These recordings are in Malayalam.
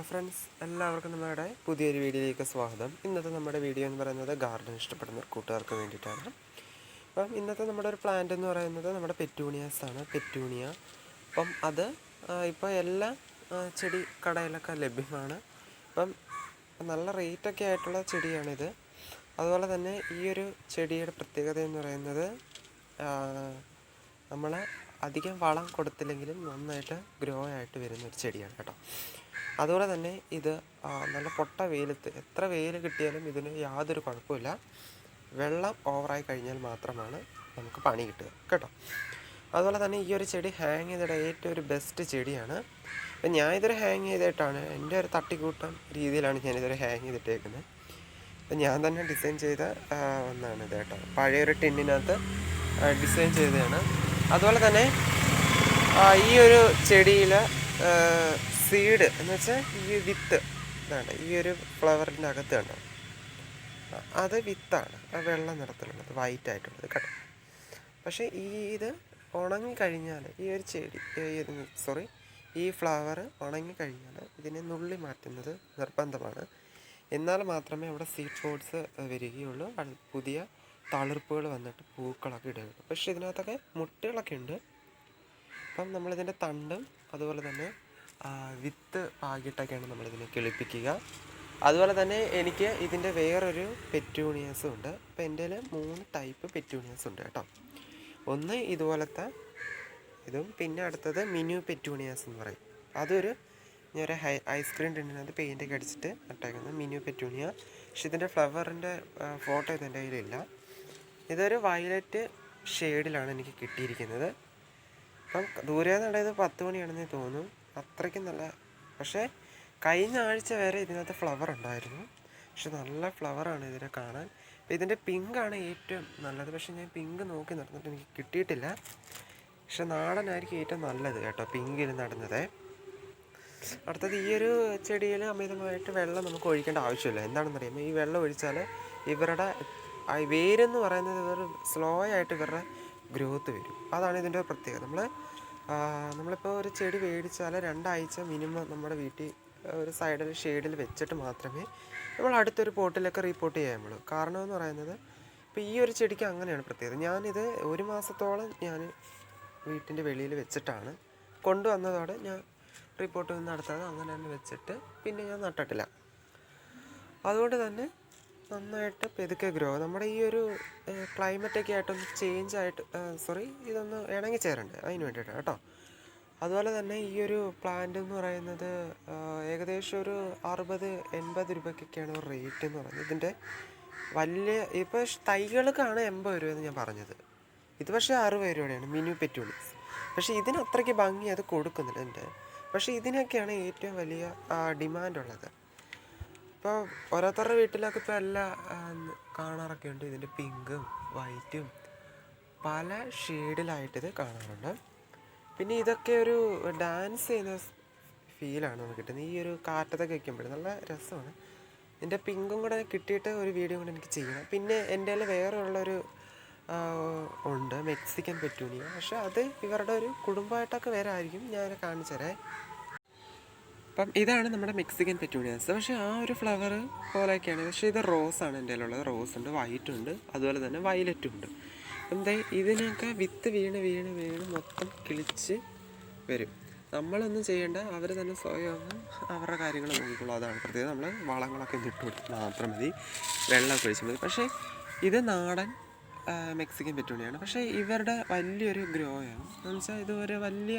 ഫ്രണ്ട്സ്, എല്ലാവർക്കും നമ്മുടെ പുതിയൊരു വീഡിയോയിലേക്ക് സ്വാഗതം. ഇന്നത്തെ നമ്മുടെ വീഡിയോ എന്ന് പറയുന്നത് ഗാർഡൻ ഇഷ്ടപ്പെടുന്ന കൂട്ടുകാർക്ക് വേണ്ടിയിട്ടാണ്. അപ്പം ഇന്നത്തെ നമ്മുടെ ഒരു പ്ലാന്റ് എന്ന് പറയുന്നത് നമ്മുടെ പെറ്റൂണിയാസാണ്. പെറ്റൂണിയ അപ്പം അത് ഇപ്പോൾ എല്ലാ ചെടി കടയിലൊക്കെ ലഭ്യമാണ്. അപ്പം നല്ല റേറ്റൊക്കെ ആയിട്ടുള്ള ചെടിയാണിത്. അതുപോലെ തന്നെ ഈ ഒരു ചെടിയുടെ പ്രത്യേകത എന്ന് പറയുന്നത് നമ്മൾ അധികം വളം കൊടുത്തില്ലെങ്കിലും നന്നായിട്ട് ഗ്രോ ആയിട്ട് വരുന്നൊരു ചെടിയാണ് കേട്ടോ. അതുപോലെ തന്നെ ഇത് നല്ല പൊട്ട വെയിലത്ത് എത്ര വെയിൽ കിട്ടിയാലും ഇതിന് യാതൊരു കുഴപ്പമില്ല. വെള്ളം ഓവറായി കഴിഞ്ഞാൽ മാത്രമാണ് നമുക്ക് പണി കിട്ടുക കേട്ടോ. അതുപോലെ തന്നെ ഈ ഒരു ചെടി ഹാങ് ചെയ്തിട്ട് ഏറ്റവും ഒരു ബെസ്റ്റ് ചെടിയാണ്. അപ്പം ഞാൻ ഇതൊരു ഹാങ് ചെയ്തിട്ടാണ്, എൻ്റെ ഒരു തട്ടിക്കൂട്ടം രീതിയിലാണ് ഞാനിതൊരു ഹാങ് ചെയ്തിട്ടേക്കുന്നത്. അപ്പം ഞാൻ തന്നെ ഡിസൈൻ ചെയ്ത ഒന്നാണ് ഇത് കേട്ടോ. പഴയൊരു ടിന്നിനകത്ത് ഡിസൈൻ ചെയ്തതാണ്. അതുപോലെ തന്നെ ഈ ഒരു ചെടിയിൽ സീഡ് എന്ന് വെച്ചാൽ ഈ വിത്ത് ഇതാണ്. ഈ ഒരു ഫ്ലവറിൻ്റെ അകത്ത് കണ്ടോ, അത് വിത്താണ്. വെള്ള നിറത്തിലുള്ളത്, വൈറ്റ് ആയിട്ടുള്ളത് കേട്ടോ. പക്ഷേ ഇത് ഉണങ്ങിക്കഴിഞ്ഞാൽ ഈ ഒരു ചെടി ഈ ഫ്ലവർ ഉണങ്ങിക്കഴിഞ്ഞാൽ ഇതിനെ നുള്ളി മാറ്റുന്നത് നിർബന്ധമാണ്. എന്നാൽ മാത്രമേ അവിടെ സീഡ് പോഡ്സ് വരികയുള്ളൂ, പുതിയ തളിർപ്പുകൾ വന്നിട്ട് പൂക്കളൊക്കെ ഇടുകയുള്ളൂ. പക്ഷേ ഇതിനകത്തൊക്കെ മുട്ടുകളൊക്കെ ഉണ്ട്. അപ്പം നമ്മളിതിൻ്റെ തണ്ടും അതുപോലെ തന്നെ വിത്ത് പാകിയിട്ടൊക്കെയാണ് നമ്മളിതിനെ കിളിപ്പിക്കുക. അതുപോലെ തന്നെ എനിക്ക് ഇതിൻ്റെ വേറൊരു പെറ്റൂണിയാസും ഉണ്ട്. അപ്പോൾ എൻ്റെ 3 ടൈപ്പ് പെറ്റൂണിയാസ് ഉണ്ട് കേട്ടോ. ഒന്ന് ഇതുപോലത്തെ ഇതും, പിന്നെ അടുത്തത് മിനു പെറ്റൂണിയാസ് എന്ന് പറയും. അതൊരു ഞാനൊരു ഐസ്ക്രീം ടിന്നിനകത്ത് പെയിൻ്റൊക്കെ അടിച്ചിട്ട് നട്ടേക്കുന്നത് മിനു പെറ്റൂണിയ. പക്ഷെ ഇതിൻ്റെ ഫ്ലവറിൻ്റെ ഫോട്ടോ ഇതെൻ്റെ കയ്യിലില്ല. ഇതൊരു വയലറ്റ് ഷെയ്ഡിലാണ് എനിക്ക് കിട്ടിയിരിക്കുന്നത്. അപ്പം ദൂരെ നിന്നുള്ളത് 10 മണിയാണെന്ന് തോന്നുന്നു. അത്രയ്ക്കും നല്ല, പക്ഷേ കഴിഞ്ഞ ആഴ്ച വരെ ഇതിനകത്ത് ഫ്ലവർ ഉണ്ടായിരുന്നു. പക്ഷെ നല്ല ഫ്ലവറാണ് ഇതിനെ കാണാൻ. അപ്പോൾ ഇതിൻ്റെ പിങ്കാണ് ഏറ്റവും നല്ലത്. പക്ഷെ ഞാൻ പിങ്ക് നോക്കി നടന്നിട്ട് എനിക്ക് കിട്ടിയിട്ടില്ല. പക്ഷെ നാടനായിരിക്കും ഏറ്റവും നല്ലത് കേട്ടോ, പിങ്കിൽ നടുന്നത്. അടുത്തത് ഈ ഒരു ചെടിയിൽ അമിതമായിട്ട് വെള്ളം നമുക്ക് ഒഴിക്കേണ്ട ആവശ്യമില്ല. എന്താണെന്ന് അറിയുമ്പോൾ ഈ വെള്ളം ഒഴിച്ചാൽ ഇവരുടെ വേരെന്ന് പറയുന്നത് സ്ലോ ആയിട്ട് ഇവരുടെ ഗ്രോത്ത് വരും. അതാണ് ഇതിൻ്റെ പ്രത്യേകത. നമ്മളിപ്പോൾ ഒരു ചെടി മേടിച്ചാൽ 2 ആഴ്ച മിനിമം നമ്മുടെ വീട്ടിൽ ഒരു സൈഡിൽ ഷെയ്ഡിൽ വെച്ചിട്ട് മാത്രമേ നമ്മൾ അടുത്തൊരു പോട്ടിലൊക്കെ റീപോർട്ട് ചെയ്യാമുള്ളൂ. കാരണം എന്ന് പറയുന്നത് ഇപ്പോൾ ഈ ഒരു ചെടിക്ക് അങ്ങനെയാണ് പ്രത്യേകത. ഞാനിത് 1 മാസത്തോളം ഞാൻ വീട്ടിൻ്റെ വെളിയിൽ വെച്ചിട്ടാണ് കൊണ്ടുവന്നതോടെ ഞാൻ റിപ്പോർട്ട് നടത്താതെ അങ്ങനെ തന്നെ വെച്ചിട്ട് പിന്നെ ഞാൻ നട്ടിട്ടില്ല. അതുകൊണ്ട് തന്നെ നന്നായിട്ട് പെതുക്കെ ഗ്രോ. നമ്മുടെ ഈ ഒരു ക്ലൈമറ്റൊക്കെ ആയിട്ടൊന്ന് ചേഞ്ച് ആയിട്ട് ഇതൊന്ന് ഇണങ്ങി ചേരണ്ടേ, അതിന് വേണ്ടിയിട്ടാണ് കേട്ടോ. അതുപോലെ തന്നെ ഈ ഒരു പ്ലാന്റ് എന്ന് പറയുന്നത് ഏകദേശം ഒരു 60-80 രൂപയ്ക്കൊക്കെയാണ് റേറ്റ് എന്ന് പറയുന്നത്. ഇതിൻ്റെ വലിയ ഇപ്പോൾ തൈകൾക്കാണ് 80 രൂപയെന്ന് ഞാൻ പറഞ്ഞത്. ഇത് പക്ഷേ 60 രൂപയാണ് മിനു പെറ്റൂണിയസ്. പക്ഷേ ഇതിന് അത്രയ്ക്ക് ഭംഗി അത് കൊടുക്കുന്നില്ല എൻ്റെ. പക്ഷേ ഇതിനൊക്കെയാണ് ഏറ്റവും വലിയ ഡിമാൻഡുള്ളത്. ഇപ്പോൾ ഓരോരുത്തരുടെ വീട്ടിലൊക്കെ ഇപ്പോൾ എല്ലാം കാണാറൊക്കെ ഉണ്ട്. ഇതിൻ്റെ പിങ്കും വൈറ്റും പല ഷെയ്ഡിലായിട്ടിത് കാണാറുണ്ട്. പിന്നെ ഇതൊക്കെ ഒരു ഡാൻസ് ചെയ്യുന്ന ഫീലാണ് നമുക്ക് കിട്ടുന്നത്. ഈ ഒരു കാറ്റത്തൊക്കെ വയ്ക്കുമ്പോഴും നല്ല രസമാണ്. ഇതിൻ്റെ പിങ്കും കൂടെ കിട്ടിയിട്ട് ഒരു വീഡിയോ കൂടെ എനിക്ക് ചെയ്യണം. പിന്നെ എൻ്റെ വേറെ ഉള്ളൊരു ഉണ്ട് മെക്സിക്കൻ പെറ്റൂണിയ. പക്ഷെ അത് ഇവരുടെ ഒരു കുടുംബമായിട്ടൊക്കെ വരായിരിക്കും, ഞാൻ കാണിച്ചു തരാം. അപ്പം ഇതാണ് നമ്മുടെ മെക്സിക്കൻ പെറ്റൂണിയാസ്. പക്ഷേ ആ ഒരു ഫ്ലവർ പോലെയൊക്കെയാണ്. പക്ഷേ ഇത് റോസാണ് എൻ്റെ ഉള്ളത്. റോസ് ഉണ്ട്, വൈറ്റ് ഉണ്ട്, അതുപോലെ തന്നെ വയലറ്റും ഉണ്ട്. എന്താ ഇതിനൊക്കെ വിത്ത് വീണ് മൊത്തം കിളിച്ച് വരും. നമ്മളൊന്നും ചെയ്യേണ്ട, അവർ തന്നെ സ്വയം അവരുടെ കാര്യങ്ങൾ നോക്കിക്കോളൂ. അതാണ് പ്രത്യേകം. നമ്മൾ വളങ്ങളൊക്കെ ഇട്ട് കൊടുത്താൽ മാത്രം മതി, വെള്ളമൊക്കെ ഒഴിച്ചാൽ മതി. പക്ഷേ ഇത് നാടൻ മെക്സിക്കൻ പെറ്റൂണിയാണ്. പക്ഷേ ഇവരുടെ വലിയൊരു ഗ്രോയാണ്. എന്ന് വെച്ചാൽ ഇത്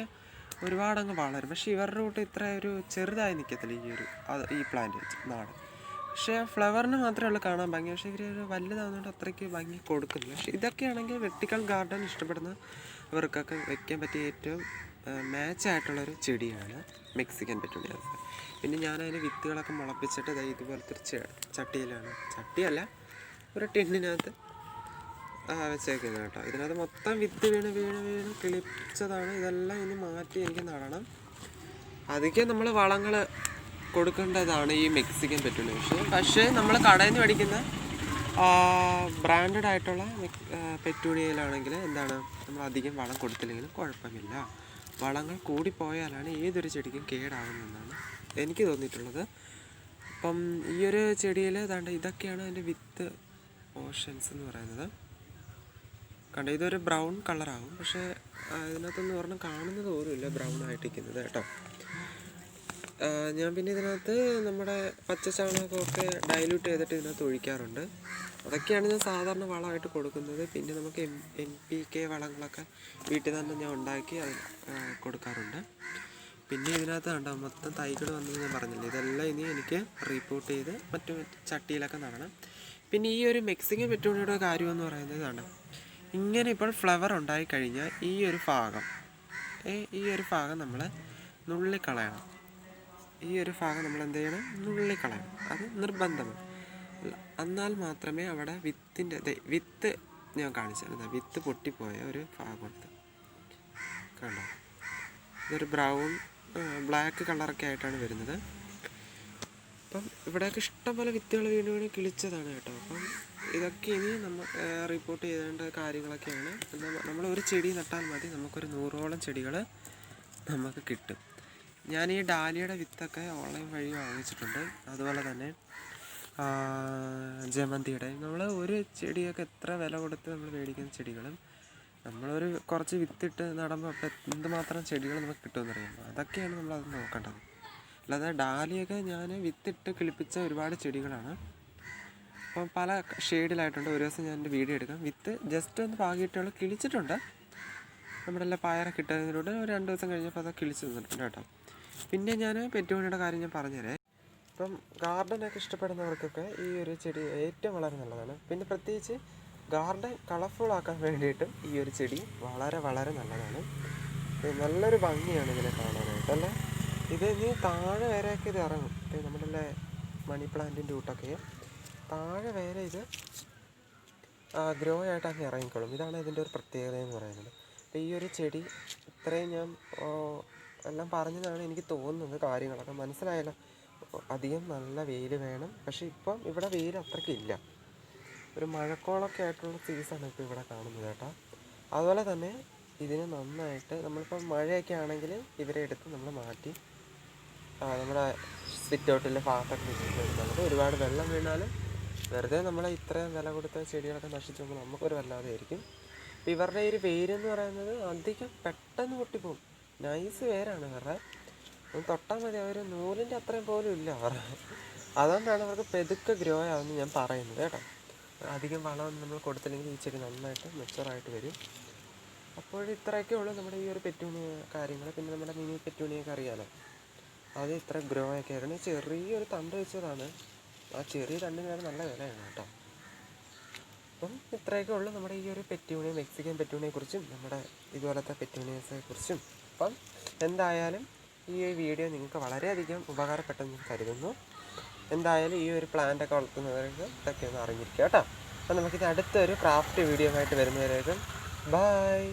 ഒരുപാടങ്ങ് വളരും. പക്ഷേ ഇവരുടെ കൂട്ട് ഇത്ര ഒരു ചെറുതായി നിൽക്കത്തില്ല ഈ പ്ലാന്റ് നാടൻ. പക്ഷേ ഫ്ലവറിന് മാത്രമേ ഉള്ളൂ കാണാൻ ഭംഗി. പക്ഷേ ഇവർ വലുതാവുന്നതുകൊണ്ട് അത്രയ്ക്ക് ഭംഗി കൊടുക്കുന്നില്ല. പക്ഷേ ഇതൊക്കെയാണെങ്കിൽ വെർട്ടിക്കൽ ഗാർഡൻ ഇഷ്ടപ്പെടുന്നവർക്കൊക്കെ വെക്കാൻ പറ്റിയ ഏറ്റവും മാച്ചായിട്ടുള്ളൊരു ചെടിയാണ് മെക്സിക്കൻ പെറ്റൂണിയാസ്. പിന്നെ ഞാനതിന് വിത്തുകളൊക്കെ മുളപ്പിച്ചിട്ട് ഇതുപോലത്തെ ഒരു ചട്ടിയല്ല, ഒരു ടിന്നിനകത്ത് വെച്ചേക്കുന്നത് കേട്ടോ. ഇതിനകത്ത് മൊത്തം വിത്ത് വീണ് കിളിച്ചതാണ്. ഇതെല്ലാം ഇനി മാറ്റി എനിക്ക് നടണം. അധികം നമ്മൾ വളങ്ങൾ കൊടുക്കേണ്ടതാണ് ഈ മെക്സിക്കൻ പെറ്റൂണിയ. പക്ഷേ നമ്മൾ കടയിൽ നിന്ന് മേടിക്കുന്ന ബ്രാൻഡഡ് ആയിട്ടുള്ള പെറ്റൂണിയയിലാണെങ്കിൽ നമ്മൾ അധികം വളം കൊടുത്തില്ലെങ്കിലും കുഴപ്പമില്ല. വളങ്ങൾ കൂടിപ്പോയാലാണ് ഏതൊരു ചെടിക്കും കേടാവുന്നതെന്നാണ് എനിക്ക് തോന്നിയിട്ടുള്ളത്. അപ്പം ഈ ഒരു ചെടിയിൽ ദാണ്ട് ഇതൊക്കെയാണ് അതിൻ്റെ വിത്ത് പോർഷൻസ് എന്ന് പറയുന്നത്. കണ്ട ഇതൊരു ബ്രൗൺ കളറാകും, പക്ഷേ ഇതിനകത്തൊന്നും ഒരെണ്ണം കാണുന്നത് പോലുമില്ല ബ്രൗൺ ആയിട്ടിരിക്കുന്നത് കേട്ടോ. ഞാൻ പിന്നെ ഇതിനകത്ത് നമ്മുടെ പച്ച ചാണകമൊക്കെ ഡൈല്യൂട്ട് ചെയ്തിട്ട് ഇതിനകത്ത് ഒഴിക്കാറുണ്ട്. അതൊക്കെയാണ് ഞാൻ സാധാരണ വളമായിട്ട് കൊടുക്കുന്നത്. പിന്നെ നമുക്ക് NPK വളങ്ങളൊക്കെ വീട്ടിൽ തന്നെ ഞാൻ ഉണ്ടാക്കി അത് കൊടുക്കാറുണ്ട്. പിന്നെ ഇതിനകത്ത് കണ്ടോ മൊത്തം തൈകൾ വന്നത് ഞാൻ പറഞ്ഞില്ലേ, ഇതെല്ലാം ഇനി എനിക്ക് റീപോർട്ട് ചെയ്ത് മറ്റു ചട്ടിയിലൊക്കെ നടണം. പിന്നെ ഈ ഒരു മെക്സിക്കൻ പെറ്റൂണിയുടെ കാര്യമെന്ന് പറയുന്നത് കണ്ടോ, ഇങ്ങനെ ഇപ്പോൾ ഫ്ലവർ ഉണ്ടായിക്കഴിഞ്ഞാൽ ഈ ഒരു ഭാഗം നമ്മൾ നുള്ളിക്കളയണം. ഈ ഒരു ഭാഗം നമ്മൾ എന്ത് ചെയ്യണം, നുള്ളിക്കളയണം. അത് നിർബന്ധമാണ്. എന്നാൽ മാത്രമേ അവിടെ വിത്ത് ഞാൻ കാണിച്ചിരുന്നത്, വിത്ത് പൊട്ടിപ്പോയ ഒരു ഭാഗമുണ്ട് കണ്ടോ. ഇതൊരു ബ്രൗൺ ബ്ലാക്ക് കളറൊക്കെ ആയിട്ടാണ് വരുന്നത്. അപ്പം ഇവിടെയൊക്കെ ഇഷ്ടംപോലെ വിത്തുകൾ വീണ് കിളിച്ചതാണ് കേട്ടോ. അപ്പം ഇതൊക്കെ ഇനി നമ്മൾ റിപ്പോർട്ട് ചെയ്തേണ്ട കാര്യങ്ങളൊക്കെയാണ്. നമ്മൾ ഒരു ചെടി നട്ടാൽ മതി, നമുക്കൊരു 100ഓളം ചെടികൾ നമുക്ക് കിട്ടും. ഞാൻ ഈ ഡാലിയുടെ വിത്തൊക്കെ ഓൺലൈൻ വഴി വാങ്ങിച്ചിട്ടുണ്ട്. അതുപോലെ തന്നെ ജമന്തിയുടെ നമ്മൾ ഒരു ചെടിയൊക്കെ എത്ര വില കൊടുത്ത് നമ്മൾ മേടിക്കുന്ന ചെടികളും നമ്മളൊരു കുറച്ച് വിത്തിട്ട് നടുമ്പോൾ അപ്പോൾ എന്തുമാത്രം ചെടികൾ നമുക്ക് കിട്ടുമെന്നറിയാം. അതൊക്കെയാണ് നമ്മളത് നോക്കേണ്ടത്. അല്ലാതെ ഡാലിയൊക്കെ ഞാൻ വിത്തിട്ട് കിളിപ്പിച്ച ഒരുപാട് ചെടികളാണ്. അപ്പം പല ഷെയ്ഡിലായിട്ടുണ്ട്. ഒരു ദിവസം ഞാൻ എൻ്റെ വീഡിയോ എടുക്കാം. വിത്ത് ജസ്റ്റ് ഒന്ന് പാകിയിട്ടുള്ള കിളിച്ചിട്ടുണ്ട്. നമ്മുടെ എല്ലാം പയറൊക്കെ ഇട്ടതിലൂടെ ഒരു 2 ദിവസം കഴിഞ്ഞപ്പോൾ അത് കിളിച്ച് നിന്നിട്ടുണ്ട് കേട്ടോ. പിന്നെ ഞാൻ പെറ്റൂണിയുടെ കാര്യം ഞാൻ പറഞ്ഞുതരാം. ഇപ്പം ഗാർഡനൊക്കെ ഇഷ്ടപ്പെടുന്നവർക്കൊക്കെ ഈ ഒരു ചെടി ഏറ്റവും വളരെ നല്ലതാണ്. പിന്നെ പ്രത്യേകിച്ച് ഗാർഡൻ കളർഫുൾ ആക്കാൻ വേണ്ടിയിട്ടും ഈ ഒരു ചെടി വളരെ വളരെ നല്ലതാണ്. നല്ലൊരു ഭംഗിയാണ് ഇതിനെ കാണാനായിട്ട് അല്ലേ. ഇത് ഇനി താഴെ വരെയൊക്കെ ഇത് ഇറങ്ങും. നമ്മുടെ മണി പ്ലാന്റിൻ്റെ കൂട്ടൊക്കെ താഴെ വരെ ഇത് ഗ്രോ ആയിട്ട് അങ്ങ് ഇറങ്ങിക്കോളും. ഇതാണ് ഇതിൻ്റെ ഒരു പ്രത്യേകത എന്ന് പറയുന്നത്. അപ്പോൾ ഈ ഒരു ചെടി ഇത്രയും ഞാൻ എല്ലാം പറഞ്ഞതാണ് എനിക്ക് തോന്നുന്നത്. കാര്യങ്ങളൊക്കെ മനസ്സിലായല്ലോ. അധികം നല്ല വെയിൽ വേണം. പക്ഷേ ഇപ്പം ഇവിടെ വെയിൽ അത്രയ്ക്കില്ല. ഒരു മഴക്കോളൊക്കെ ആയിട്ടുള്ള സീസണാണ് ഇപ്പോൾ ഇവിടെ കാണുന്നത് കേട്ടോ. അതുപോലെ തന്നെ ഇതിന് നന്നായിട്ട് നമ്മളിപ്പം മഴയൊക്കെ ആണെങ്കിൽ ഇവരെ എടുത്ത് നമ്മൾ മാറ്റി നമ്മുടെ സിറ്റ് ഔട്ടിലെ ഭാഗത്തൊക്കെ വെച്ചിട്ടുണ്ടെങ്കിൽ ഒരുപാട് വെള്ളം വീണാലും വെറുതെ നമ്മളെ ഇത്രയും വില കൊടുത്ത ചെടികളൊക്കെ നശിച്ചു പോകുമ്പോൾ നമുക്കൊരു വല്ലാതെ ആയിരിക്കും. അപ്പോൾ ഇവരുടെ ഈ ഒരു വേരെന്ന് പറയുന്നത് അധികം പെട്ടെന്ന് പൊട്ടിപ്പോകും. നൈസ് വേരാണ് ഇവരുടെ. ഒന്ന് തൊട്ടാൽ മതി, അവർ നൂലിൻ്റെ അത്രയും പോലും ഇല്ല അവരുടെ. അതുകൊണ്ടാണ് അവർക്ക് പെതുക്കെ ഗ്രോ ആവുമെന്ന് ഞാൻ പറയുന്നത് കേട്ടോ. അധികം വളമൊന്നും നമ്മൾ കൊടുത്തില്ലെങ്കിൽ ഈ ചെടി നന്നായിട്ട് മെച്ചുവറായിട്ട് വരും. അപ്പോൾ ഇത്രയൊക്കെ ഉള്ളൂ നമ്മുടെ ഈ ഒരു പെറ്റൂണിയ കാര്യങ്ങൾ. പിന്നെ നമ്മുടെ മിനി പെറ്റൂണിയൊക്കെ അറിയാമല്ലോ, അത് ഇത്ര ഗ്രോ ഒക്കെ ആയിരുന്നു. ചെറിയൊരു തണ്ട് വെച്ചതാണ്. ആ ചെറിയ തണ്ടിനാണ് നല്ല വിലയാണ് കേട്ടോ. അപ്പം ഇത്രയൊക്കെ ഉള്ളൂ നമ്മുടെ ഈ ഒരു പെറ്റൂണിയ, മെക്സിക്കൻ പെറ്റൂണിയെക്കുറിച്ചും നമ്മുടെ ഇതുപോലത്തെ പെറ്റൂണിയസിനെക്കുറിച്ചും. അപ്പം എന്തായാലും ഈ വീഡിയോ നിങ്ങൾക്ക് വളരെയധികം ഉപകാരപ്പെട്ടെന്ന് കരുതുന്നു. എന്തായാലും ഈ ഒരു പ്ലാന്റൊക്കെ വളർത്തുന്നവർക്ക് ഇതൊക്കെ ഒന്ന് അറിഞ്ഞിരിക്കുക കേട്ടോ. അപ്പം നമുക്കിത് അടുത്തൊരു ക്രാഫ്റ്റ് വീഡിയോ ആയിട്ട് വരുന്നവരേക്കും ബൈ.